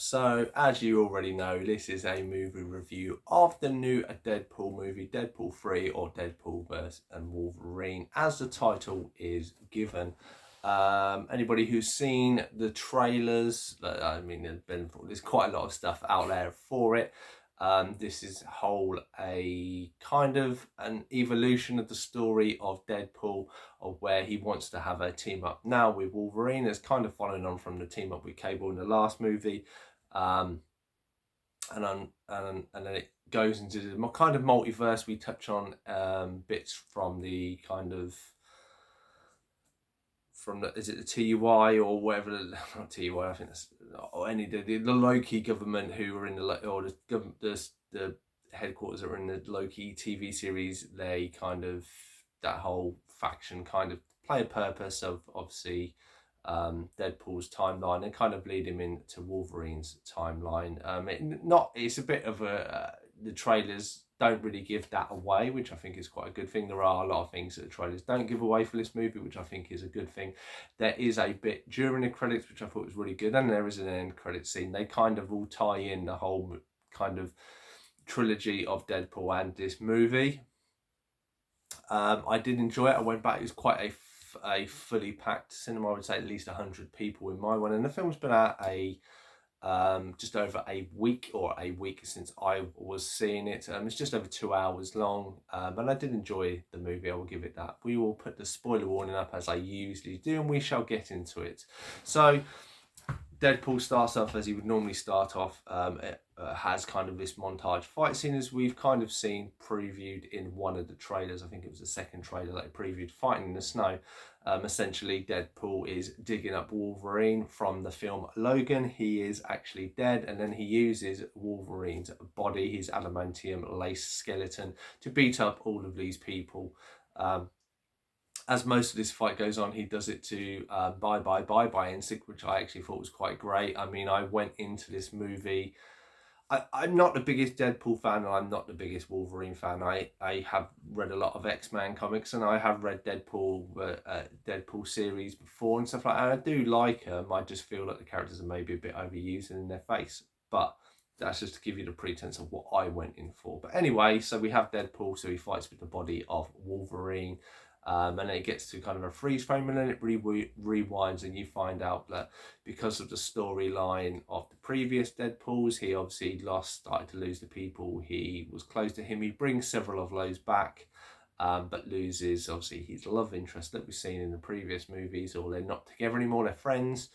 So, as you already know, this is a movie review of the new Deadpool movie, Deadpool 3 or Deadpool vs. and Wolverine, as the title is given. Anybody who's seen the trailers, there's quite a lot of stuff out there for it. This is a kind of an evolution of the story of Deadpool, of where he wants to have a team up now with Wolverine. It's kind of following on from the team up with Cable in the last movie, and then it goes into the kind of multiverse. We touch on bits from the kind of is it the TUI or whatever, not TUI, I think that's, or any the Loki government who are in the headquarters that are in the Loki TV series. They kind of, that whole faction kind of play a purpose of obviously Deadpool's timeline and kind of lead him into Wolverine's timeline. It's a bit of the trailers don't really give that away, which I think is quite a good thing. There are a lot of things that the trailers don't give away for this movie, which I think is a good thing. There is a bit during the credits, which I thought was really good, and there is an end credit scene. They kind of all tie in the whole kind of trilogy of Deadpool and this movie. I did enjoy it. I went back. It was quite a fully packed cinema. I would say at least 100 people in my one, and the film's been out just over a week since I was seeing it. It's just over 2 hours long, and I did enjoy the movie. I will give it that. We will put the spoiler warning up as I usually do, and we shall get into it. So Deadpool starts off as he would normally start off. It has kind of this montage fight scene, as we've kind of seen previewed in one of the trailers. I think it was the second trailer that they previewed, fighting in the snow. Essentially, Deadpool is digging up Wolverine from the film Logan. He is actually dead, and then he uses Wolverine's body, his adamantium lace skeleton, to beat up all of these people. As most of this fight goes on, he does it to Bye Bye Insect, which I actually thought was quite great. I mean, I went into this movie, I'm not the biggest Deadpool fan, and I'm not the biggest Wolverine fan. I have read a lot of X-Men comics, and I have read Deadpool series before and stuff like that. And I do like them. I just feel like the characters are maybe a bit overused and in their face. But that's just to give you the pretense of what I went in for. But anyway, so we have Deadpool, so he fights with the body of Wolverine. And then it gets to kind of a freeze frame, and then it rewinds, and you find out that because of the storyline of the previous Deadpools, he obviously started to lose the people he was close to him. He brings several of those back, but loses obviously his love interest that we've seen in the previous movies, or they're not together anymore, they're friends.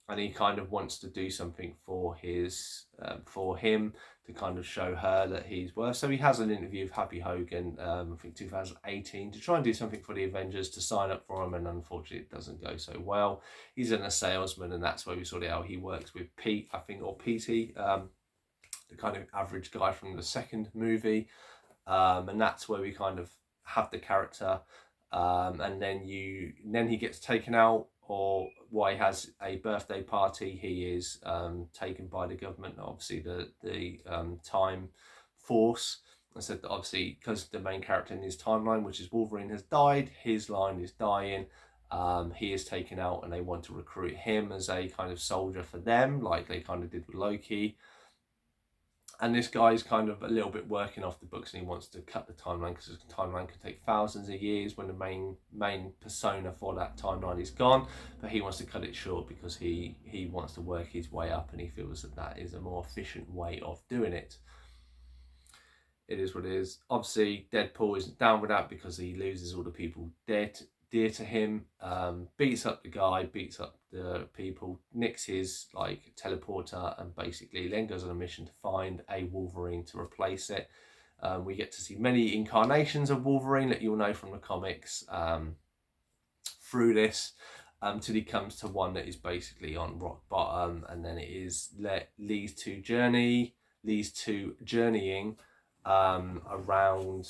And he kind of wants to do something for him to kind of show her that he's worth. So he has an interview with Happy Hogan, I think 2018, to try and do something for the Avengers, to sign up for him, and unfortunately it doesn't go so well. He's a salesman, and that's where we sort of how he works with Pete, I think, or Petey, the kind of average guy from the second movie, and that's where we kind of have the character, and then he gets taken out, or why he has a birthday party. He is taken by the government, obviously the time force. I said that obviously because the main character in his timeline, which is Wolverine, has died, his line is dying. He is taken out, and they want to recruit him as a kind of soldier for them, like they kind of did with Loki. And this guy's kind of a little bit working off the books, and he wants to cut the timeline, because the timeline can take thousands of years when the main persona for that timeline is gone. But he wants to cut it short because he wants to work his way up, and he feels that is a more efficient way of doing it. It is what it is. Obviously, Deadpool isn't down with that because he loses all the people dear to him, beats up the guy, beats up the people, nicks his teleporter, and basically then goes on a mission to find a Wolverine to replace it. We get to see many incarnations of Wolverine that you'll know from the comics through this, till he comes to one that is basically on rock bottom, and then it is leads to journeying around,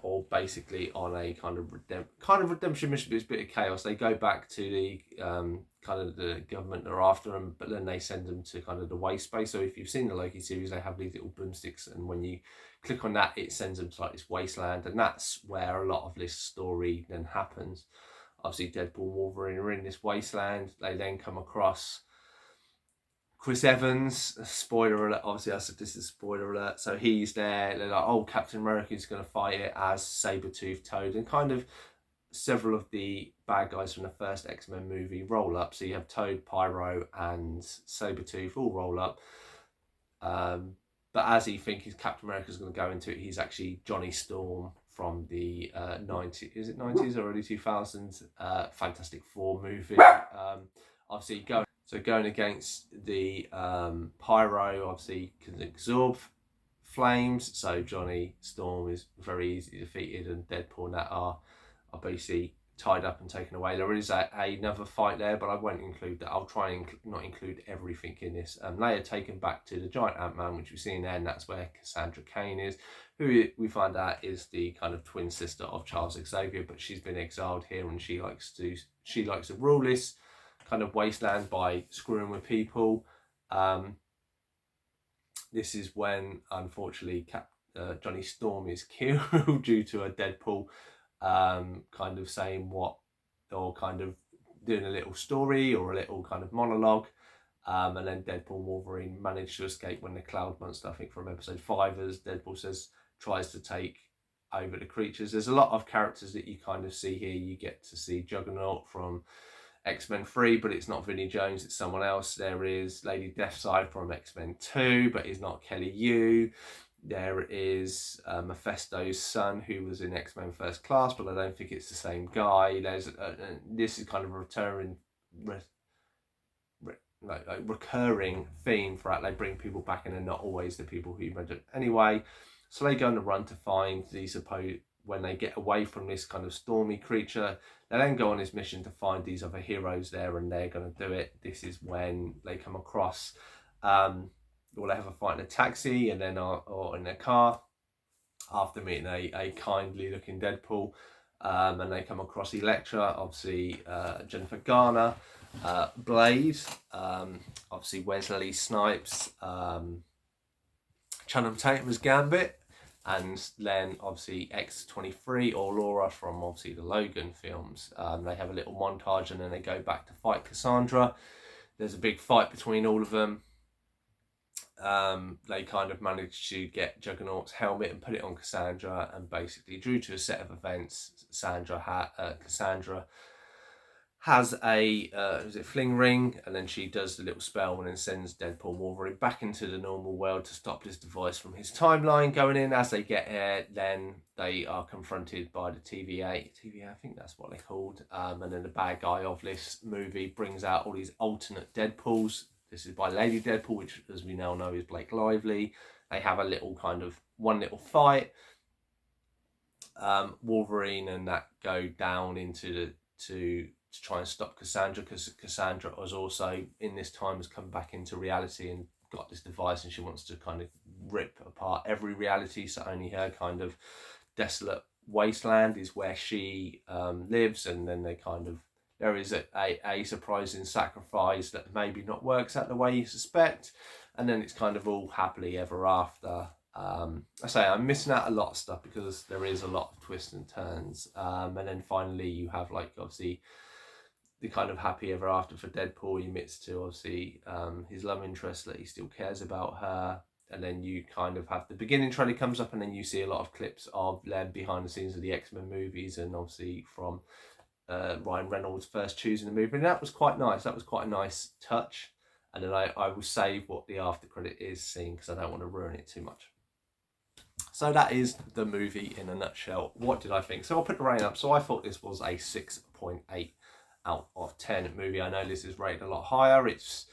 or basically on a kind of redemption mission, but it's a bit of chaos. They go back to the kind of the government that are after them, but then they send them to kind of the waste space. So if you've seen the Loki series, they have these little broomsticks, and when you click on that, it sends them to like this wasteland, and that's where a lot of this story then happens. Obviously, Deadpool and Wolverine are in this wasteland. They then come across Chris Evans, spoiler alert, obviously I said this is a spoiler alert, so he's there. They're like, oh, Captain America's going to fight it as Sabretooth, Toad, and kind of several of the bad guys from the first X-Men movie roll up. So you have Toad, Pyro, and Sabretooth all roll up. But as he thinks Captain America's going to go into it, he's actually Johnny Storm from the 90s, is it 90s or early 2000s, Fantastic Four movie. Obviously going against the Pyro, obviously can absorb flames, so Johnny Storm is very easily defeated, and Deadpool and that are basically tied up and taken away. There is another fight there, but I won't include that. I'll try and not include everything in this. They are taken back to the giant Ant-Man, which we see in there, and that's where Cassandra Cain is, who we find out is the kind of twin sister of Charles Xavier, but she's been exiled here, and she likes to rule this kind of wasteland by screwing with people. This is when, unfortunately, Johnny Storm is killed due to a Deadpool kind of saying what, or kind of doing a little story or a little kind of monologue. And then Deadpool and Wolverine manage to escape when the Cloud Monster, I think from episode 5, as Deadpool says, tries to take over the creatures. There's a lot of characters that you kind of see here. You get to see Juggernaut from X-Men 3, but it's not Vinnie Jones, it's someone else. There is Lady Deathside from X-Men 2, but he's not Kelly Yu. There is Mephisto's son, who was in X-Men First Class, but I don't think it's the same guy. There's this is kind of a recurring theme throughout. They bring people back and they're not always the people who made it. Anyway, so they go on the run to find these when they get away from this kind of stormy creature, they then go on this mission to find these other heroes there, and they're going to do it. This is when they come across, they have a fight in a taxi, and then or in their car, after meeting a kindly looking Deadpool, and they come across Elektra, obviously Jennifer Garner, Blade, obviously Wesley Snipes, Channing Tatum as Gambit, and then obviously X-23 or Laura from obviously the Logan films. They have a little montage and then they go back to fight Cassandra. There's a big fight between all of them. They kind of manage to get Juggernaut's helmet and put it on Cassandra, and basically due to a set of events, Cassandra has a fling ring, and then she does the little spell and then sends Deadpool and Wolverine back into the normal world to stop this device from his timeline going in. As they get here, then they are confronted by the TVA, I think that's what they're called, and then the bad guy of this movie brings out all these alternate Deadpools. This is by Lady Deadpool, which as we now know is Blake Lively. They have a little kind of one little fight. Wolverine and that go down into to try and stop Cassandra, because Cassandra was also in this time has come back into reality and got this device, and she wants to kind of rip apart every reality, so only her kind of desolate wasteland is where she lives. And then there is a surprising sacrifice that maybe not works out the way you suspect, and then it's kind of all happily ever after. I say I'm missing out a lot of stuff because there is a lot of twists and turns, and then finally you have like obviously the kind of happy ever after for Deadpool. He admits to obviously his love interest that he still cares about her, and then you kind of have the beginning trailer comes up, and then you see a lot of clips of them behind the scenes of the X-Men movies, and obviously from Ryan Reynolds first choosing the movie, and that was quite nice. That was quite a nice touch. And then I will save what the after credit is scene because I don't want to ruin it too much. So that is the movie in a nutshell. What did I think? So I'll put the rating up. So I thought this was a 6.8 out of 10 movie. I know this is rated a lot higher. It's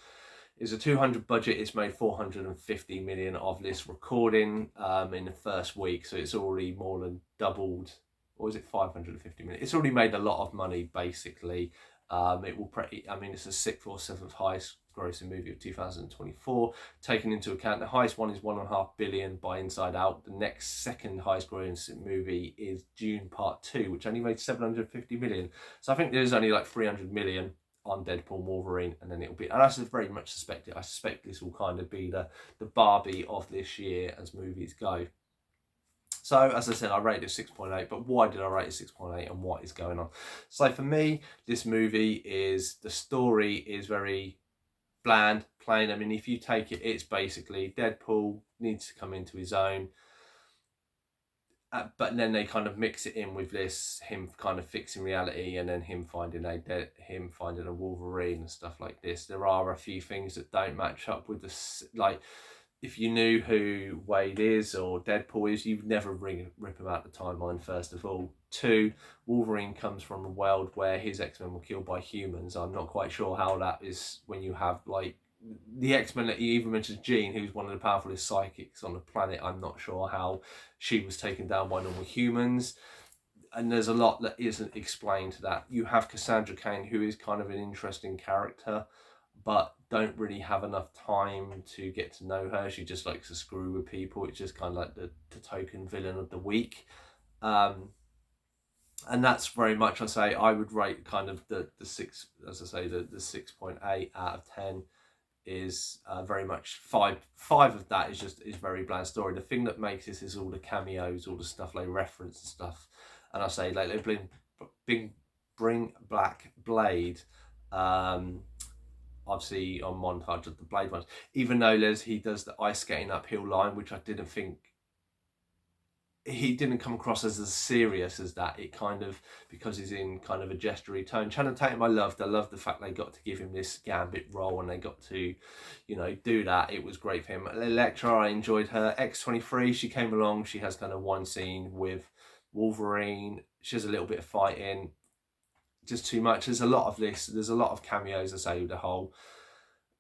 a 200 budget. It's made 450 million of this recording in the first week. So it's already more than doubled. Or is it 550 million? It's already made a lot of money, basically. It's the 6th or 7th highest grossing movie of 2024. Taking into account the highest one is 1.5 billion by Inside Out. The next second highest grossing movie is Dune Part 2, which only made 750 million. So I think there's only like 300 million on Deadpool and Wolverine, and then it'll be, and I very much suspect it. I suspect this will kind of be the Barbie of this year as movies go. So, as I said, I rated it 6.8, but why did I rate it 6.8 and what is going on? So, for me, this movie the story is very bland, plain. I mean, if you take it, it's basically Deadpool needs to come into his own. But then they kind of mix it in with this him kind of fixing reality, and then him finding a Wolverine and stuff like this. There are a few things that don't match up with this. Like, if you knew who Wade is or Deadpool is, you'd never rip him out the timeline. First of all, two, Wolverine comes from a world where his X-Men were killed by humans. I'm not quite sure how that is when you have like the X-Men that you even mentioned, Jean, who's one of the powerfulest psychics on the planet. I'm not sure how she was taken down by normal humans. And there's a lot that isn't explained to that. You have Cassandra Cain, who is kind of an interesting character, but don't really have enough time to get to know her. She just likes to screw with people. It's just kind of like the token villain of the week. And that's very much, I say, I would rate kind of the six, as I say, the 6.8 out of 10 is very much five of that is very bland story. The thing that makes this is all the cameos, all the stuff they reference and stuff. And I say like they bring Black Blade, obviously on montage of the Blade ones, even though he does the ice skating uphill line, which I didn't think he didn't come across as serious as that. It kind of, because he's in kind of a gestury tone. Channing Tatum, I loved the fact they got to give him this Gambit role and they got to, do that. It was great for him. Elektra, I enjoyed her. X-23, she came along. She has kind of one scene with Wolverine. She has a little bit of fighting. Just too much. There's a lot of this. There's a lot of cameos, I say, with the whole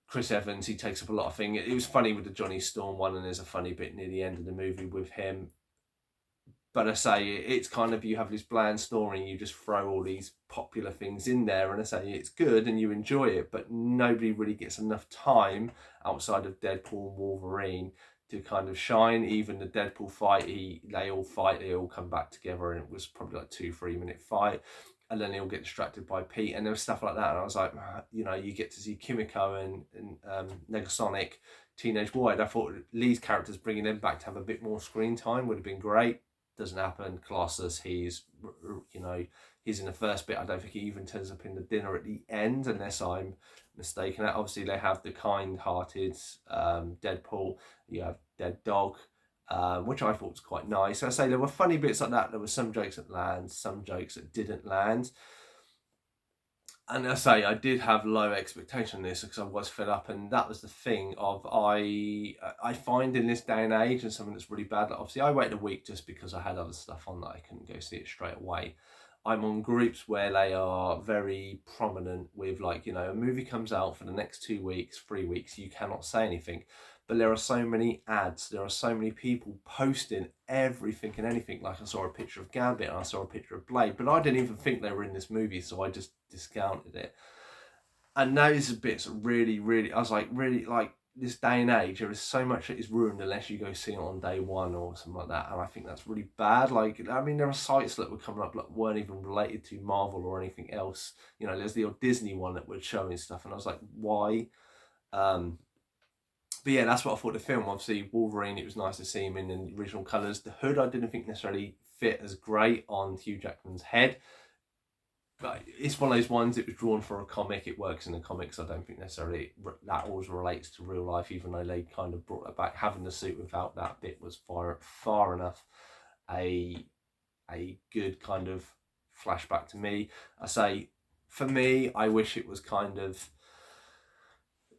Chris Evans. He takes up a lot of things. It was funny with the Johnny Storm one, and there's a funny bit near the end of the movie with him. But I say, it's kind of, you have this bland story and you just throw all these popular things in there, and I say it's good and you enjoy it, but nobody really gets enough time outside of Deadpool and Wolverine to kind of shine. Even the Deadpool fight, they all come back together, and it was probably like 2-3 minute fight, and then they all get distracted by Pete, and there was stuff like that, and I was like, you get to see Kimiko and Negasonic, Teenage Boy. I thought Lee's characters, bringing them back to have a bit more screen time would have been great. Doesn't happen. Colossus, he's in the first bit. I don't think he even turns up in the dinner at the end, unless I'm mistaken. Obviously, they have the kind-hearted Deadpool. You have Dead Dog, which I thought was quite nice. I say there were funny bits like that. There were some jokes that land, some jokes that didn't land. And I say I did have low expectation on this because I was fed up, and that was the thing of I find in this day and age, and something that's really bad. Like obviously, I waited a week just because I had other stuff on that I couldn't go see it straight away. I'm on groups where they are very prominent with, like, a movie comes out for the next 2 weeks, 3 weeks, you cannot say anything. But there are so many ads, there are so many people posting everything and anything. Like I saw a picture of Gambit and I saw a picture of Blade, but I didn't even think they were in this movie, so I just discounted it. And those bits really, really, I was like, really, like, this day and age, there is so much that is ruined unless you go see it on day one or something like that, and I think that's really bad. Like, I mean, there are sites that were coming up that weren't even related to Marvel or anything else. There's the old Disney one that was showing stuff, and I was like, why? But yeah, that's what I thought of the film. Obviously, Wolverine, it was nice to see him in the original colours. The hood I didn't think necessarily fit as great on Hugh Jackman's head. But it's one of those ones, it was drawn for a comic, it works in the comics. I don't think necessarily that always relates to real life, even though they kind of brought that back. Having the suit without that bit was far enough a good kind of flashback to me. I say, for me, I wish it was kind of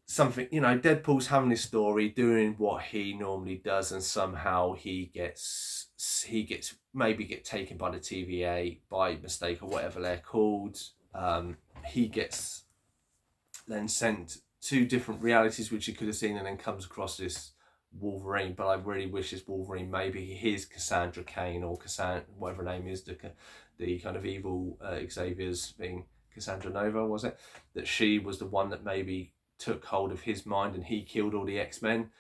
something, Deadpool's having his story, doing what he normally does, and somehow he gets maybe get taken by the TVA by mistake or whatever they're called. He gets then sent to different realities which he could have seen, and then comes across this Wolverine. But I really wish this Wolverine, maybe his Cassandra Cain or Cassandra, whatever her name is, the kind of evil Xavier's being Cassandra Nova, was it? That she was the one that maybe took hold of his mind and he killed all the X-Men.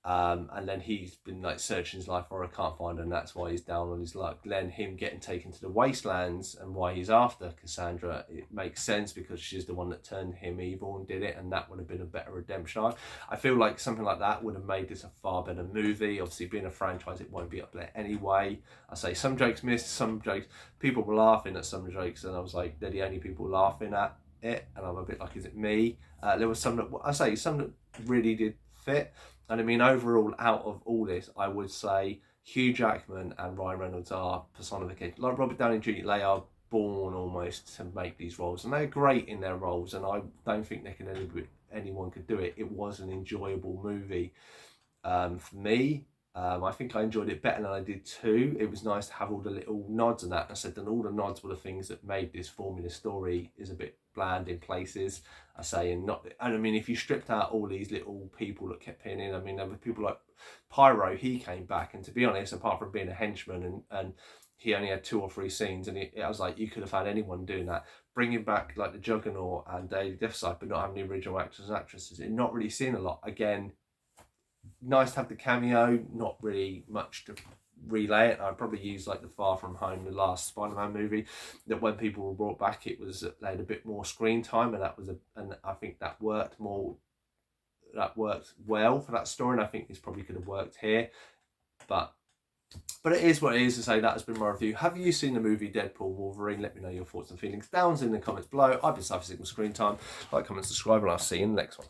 And then he's been like searching his life for her, can't find her, and that's why he's down on his luck. Then him getting taken to the wastelands and why he's after Cassandra, it makes sense because she's the one that turned him evil and did it, and that would have been a better redemption arc. I feel like something like that would have made this a far better movie. Obviously, being a franchise, it won't be up there anyway. I say some jokes missed, some jokes, people were laughing at some jokes, and I was like, they're the only people laughing at it, and I'm a bit like, is it me? There was some that some that really did fit, and I mean overall, out of all this, I would say Hugh Jackman and Ryan Reynolds are personification. Like Robert Downey Jr., they are born almost to make these roles, and they're great in their roles, and I don't think anyone could do it. It was an enjoyable movie. For me, I think I enjoyed it better than I did too. It was nice to have all the little nods and that. I said, and all the nods were the things that made this formula story is a bit bland in places. I say, and I mean, if you stripped out all these little people that kept pinning, I mean, there were people like Pyro. He came back, and to be honest, apart from being a henchman and he only had 2 or 3 scenes, and I was like, you could have had anyone doing that. Bringing back like the Juggernaut and Daily Deathside, but not having the original actors and actresses, and not really seeing a lot. Again, nice to have the cameo, not really much to relay it. I'd probably use like the Far From Home, the last Spider-Man movie, that when people were brought back, it was they had a bit more screen time, and and I think that worked more. That worked well for that story, and I think this probably could have worked here, but it is what it is. To say that has been my review. Have you seen the movie Deadpool Wolverine? Let me know your thoughts and feelings down in the comments below. I've been Cypher Sigma Screen Time. Like, comment, subscribe, and I'll see you in the next one.